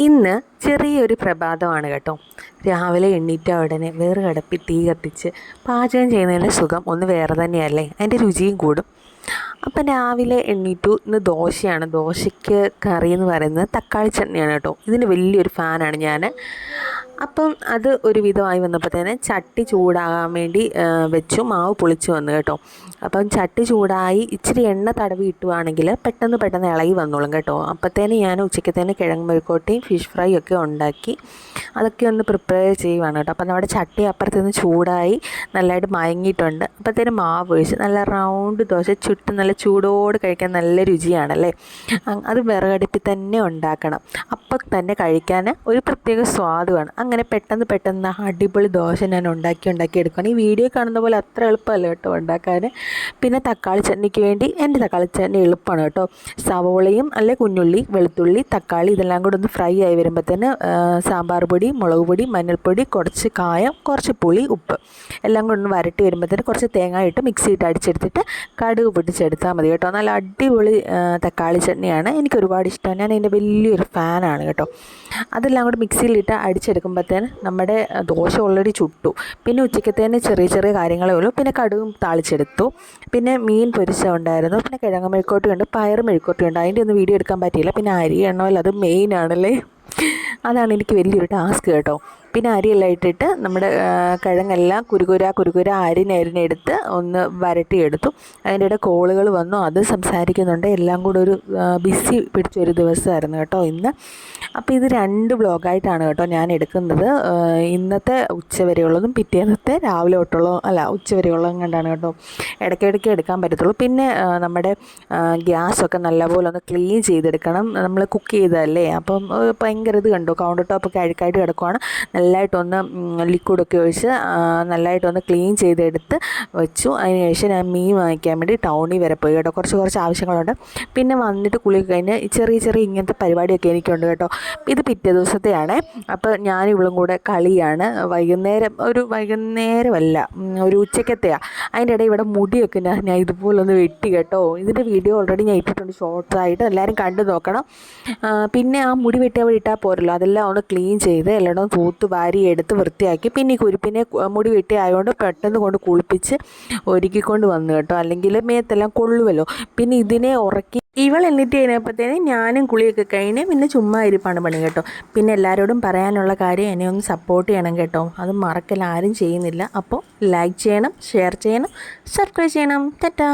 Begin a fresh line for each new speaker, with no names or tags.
ഇന്ന് ചെറിയൊരു പ്രഭാതമാണ് കേട്ടോ. രാവിലെ എണ്ണീറ്റ ഉടനെ വിറകടുപ്പിൽ തീ കത്തിച്ച് പാചകം ചെയ്യുന്നതിൻ്റെ സുഖം ഒന്ന് വേറെ തന്നെയല്ലേ, അതിൻ്റെ രുചിയും കൂടും. അപ്പം രാവിലെ എണ്ണീറ്റു. ഇന്ന് ദോശയാണ്. ദോശയ്ക്ക് കറി എന്ന് പറയുന്നത് തക്കാളി ചട്നിയാണ് കേട്ടോ. ഇതിന് വലിയൊരു ഫാനാണ് ഞാൻ. അപ്പം അത് ഒരു വിധമായി വന്നപ്പോഴത്തേന് ചട്ടി ചൂടാകാൻ വേണ്ടി വെച്ചു. മാവ് പൊളിച്ച് വന്നു കേട്ടോ. അപ്പം ചട്ടി ചൂടായി ഇച്ചിരി എണ്ണ തടവി ഇട്ടുവാണെങ്കിൽ പെട്ടെന്ന് ഇളകി വന്നോളും കേട്ടോ. അപ്പോഴത്തേന് ഞാൻ ഉച്ചയ്ക്കത്തേന് കിഴങ്ങ് മെഴുക്കോട്ടിയും ഫിഷ് ഫ്രൈ ഒക്കെ ഉണ്ടാക്കി അതൊക്കെ ഒന്ന് പ്രിപ്പയർ ചെയ്യുവാണ് കേട്ടോ. അപ്പം നമ്മുടെ ചട്ടി അപ്പുറത്ത് നിന്ന് ചൂടായി നല്ലതായിട്ട് മയങ്ങിയിട്ടുണ്ട്. അപ്പോഴത്തേന് മാവ് ഒഴിച്ച് നല്ല റൗണ്ട് ദോശ ചുട്ട് നല്ല ചൂടോട് കഴിക്കാൻ നല്ല രുചിയാണല്ലേ. അത് വിറകടുപ്പിൽ തന്നെ ഉണ്ടാക്കണം. അപ്പം തന്നെ കഴിക്കാൻ ഒരു പ്രത്യേക സ്വാദുമാണ്. അങ്ങനെ പെട്ടെന്ന് അടിപൊളി ദോശ ഞാൻ ഉണ്ടാക്കി എടുക്കുകയാണ്. ഈ വീഡിയോ കാണുന്ന പോലെ അത്ര എളുപ്പമല്ല കേട്ടോ ഉണ്ടാക്കാൻ. പിന്നെ തക്കാളി ചട്നിക്ക് വേണ്ടി എൻ്റെ തക്കാളി ചട്നി എളുപ്പമാണ് കേട്ടോ. സവോളയും അല്ലെ കുഞ്ഞുള്ളി, വെളുത്തുള്ളി, തക്കാളി ഇതെല്ലാം കൂടെ ഒന്ന് ഫ്രൈ ആയി വരുമ്പോഴത്തേന് സാമ്പാർ പൊടി, മുളക് പൊടി, മഞ്ഞൾപ്പൊടി, കുറച്ച് കായം, കുറച്ച് പുളി, ഉപ്പ് എല്ലാം കൂടെ ഒന്ന് വരട്ടി വരുമ്പോഴത്തേന് കുറച്ച് തേങ്ങ ഇട്ട് മിക്സിയിട്ട് അടിച്ചെടുത്തിട്ട് കടുക് പൊട്ടിച്ചെടുത്താൽ മതി കേട്ടോ. നല്ല അടിപൊളി തക്കാളി ചട്നിയാണ്. എനിക്ക് ഒരുപാട് ഇഷ്ടമാണ്. ഞാൻ അതിൻ്റെ വലിയൊരു ഫാനാണ് കേട്ടോ. അതെല്ലാം കൂടെ മിക്സിയിലിട്ട് അടിച്ചെടുക്കുമ്പോഴത്തേന് നമ്മുടെ ദോശ ഓൾറെഡി ചുട്ടു. പിന്നെ ഉച്ചക്കത്തേന് ചെറിയ കാര്യങ്ങളേ ഉള്ളൂ. പിന്നെ കടുകും താളിച്ചെടുത്തു. പിന്നെ മീൻ പൊരിച്ച ഉണ്ടായിരുന്നു. പിന്നെ കിഴങ്ങ് മെഴുക്കോട്ടി ഉണ്ട്, പയർ മെഴുക്കോട്ടി ഉണ്ട്. അതിൻ്റെ ഒന്നും വീഡിയോ എടുക്കാൻ പറ്റിയില്ല. പിന്നെ അരി എണ്ണമല്ല, അത് മെയിൻ ആണല്ലേ. അതാണ് എനിക്ക് വലിയൊരു ടാസ്ക് കേട്ടോ. പിന്നെ അരിയെല്ലാം ഇട്ടിട്ട് നമ്മുടെ കിഴങ്ങെല്ലാം കുരുകുര അരിഞ്ഞെടുത്ത് ഒന്ന് വരട്ടിയെടുത്തു. അതിൻ്റെ ഇടയിൽ കോളുകൾ വന്നു, അത് സംസാരിക്കുന്നുണ്ട്. എല്ലാം കൂടെ ഒരു ബിസി പിടിച്ചൊരു ദിവസമായിരുന്നു കേട്ടോ ഇന്ന്. അപ്പോൾ ഇത് 2 വ്ലോഗായിട്ടാണ് കേട്ടോ ഞാൻ എടുക്കുന്നത്. ഇന്നത്തെ ഉച്ചവരെയുള്ളതും പിറ്റേന്നത്തെ രാവിലെ തൊട്ടുള്ളതും ഉച്ചവരെയുള്ളതും കണ്ടാണ് കേട്ടോ. ഇടയ്ക്കിടയ്ക്ക് എടുക്കാൻ പറ്റത്തുള്ളൂ. പിന്നെ നമ്മുടെ ഗ്യാസൊക്കെ നല്ലപോലെ ഒന്ന് ക്ലീൻ ചെയ്തെടുക്കണം. നമ്മൾ കുക്ക് ചെയ്തതല്ലേ, അപ്പം ഭയങ്കര ഇത് കണ്ടോ, കൗണ്ടർ ടോപ്പൊക്കെ അഴുക്കായിട്ട് കിടക്കുവാണ്. നല്ലതായിട്ടൊന്ന് ലിക്വിഡൊക്കെ ഒഴിച്ച് നല്ലതായിട്ടൊന്ന് ക്ലീൻ ചെയ്തെടുത്ത് വെച്ചു. അതിന് ശേഷം ഞാൻ മീൻ വാങ്ങിക്കാൻ വേണ്ടി ടൗണിൽ വരെ പോയി കേട്ടോ. കുറച്ച് ആവശ്യങ്ങളുണ്ട്. പിന്നെ വന്നിട്ട് കുളിയൊക്കെ കഴിഞ്ഞ് ചെറിയ ഇങ്ങനത്തെ പരിപാടിയൊക്കെ എനിക്കുണ്ട് കേട്ടോ. ഇത് പിറ്റേ ദിവസത്തെയാണ്. അപ്പോൾ ഞാനും ഇവളും കൂടെ കളിയാണ്. വൈകുന്നേരമല്ല, ഒരു ഉച്ചക്കത്തെയാണ്. അതിൻ്റെ ഇടയിൽ ഇവിടെ മുടിയൊക്കെ ഞാൻ ഇതുപോലൊന്ന് വെട്ടി കേട്ടോ. ഇതിൻ്റെ വീഡിയോ ഓൾറെഡി ഞാൻ ഇട്ടിട്ടുണ്ട് ഷോർട്സായിട്ട്, എല്ലാവരും കണ്ടു നോക്കണം. പിന്നെ ആ മുടി വെട്ടിയ അവിടെ ഇട്ടാൽ പോരല്ലോ, അതെല്ലാം ഒന്ന് ക്ലീൻ ചെയ്ത് എല്ലാം തൂത്ത് വാരി എടുത്ത് വൃത്തിയാക്കി. പിന്നെ ഈ കുരുപ്പിനെ മുടി വെട്ടി ആയതുകൊണ്ട് പെട്ടെന്ന് കൊണ്ട് കുളിപ്പിച്ച് ഒരുക്കിക്കൊണ്ട് വന്നു കേട്ടോ. അല്ലെങ്കിൽ മേത്തെല്ലാം കൊള്ളുമല്ലോ. പിന്നെ ഇതിനെ ഉറക്കി ഇവൾ എന്നിട്ട് കഴിഞ്ഞപ്പോഴത്തേന് ഞാനും കുളിയൊക്കെ കഴിഞ്ഞ് പിന്നെ ചുമ്മാ ഇരിപ്പാണ് പണി കേട്ടോ. പിന്നെ എല്ലാവരോടും പറയാനുള്ള കാര്യം, എന്നെ ഒന്ന് സപ്പോർട്ട് ചെയ്യണം കേട്ടോ. അത് മറക്കൽ ആരും ചെയ്യുന്നില്ല. അപ്പോൾ ലൈക്ക് ചെയ്യണം, ഷെയർ ചെയ്യണം, സബ്സ്ക്രൈബ് ചെയ്യണം. ടാറ്റാ.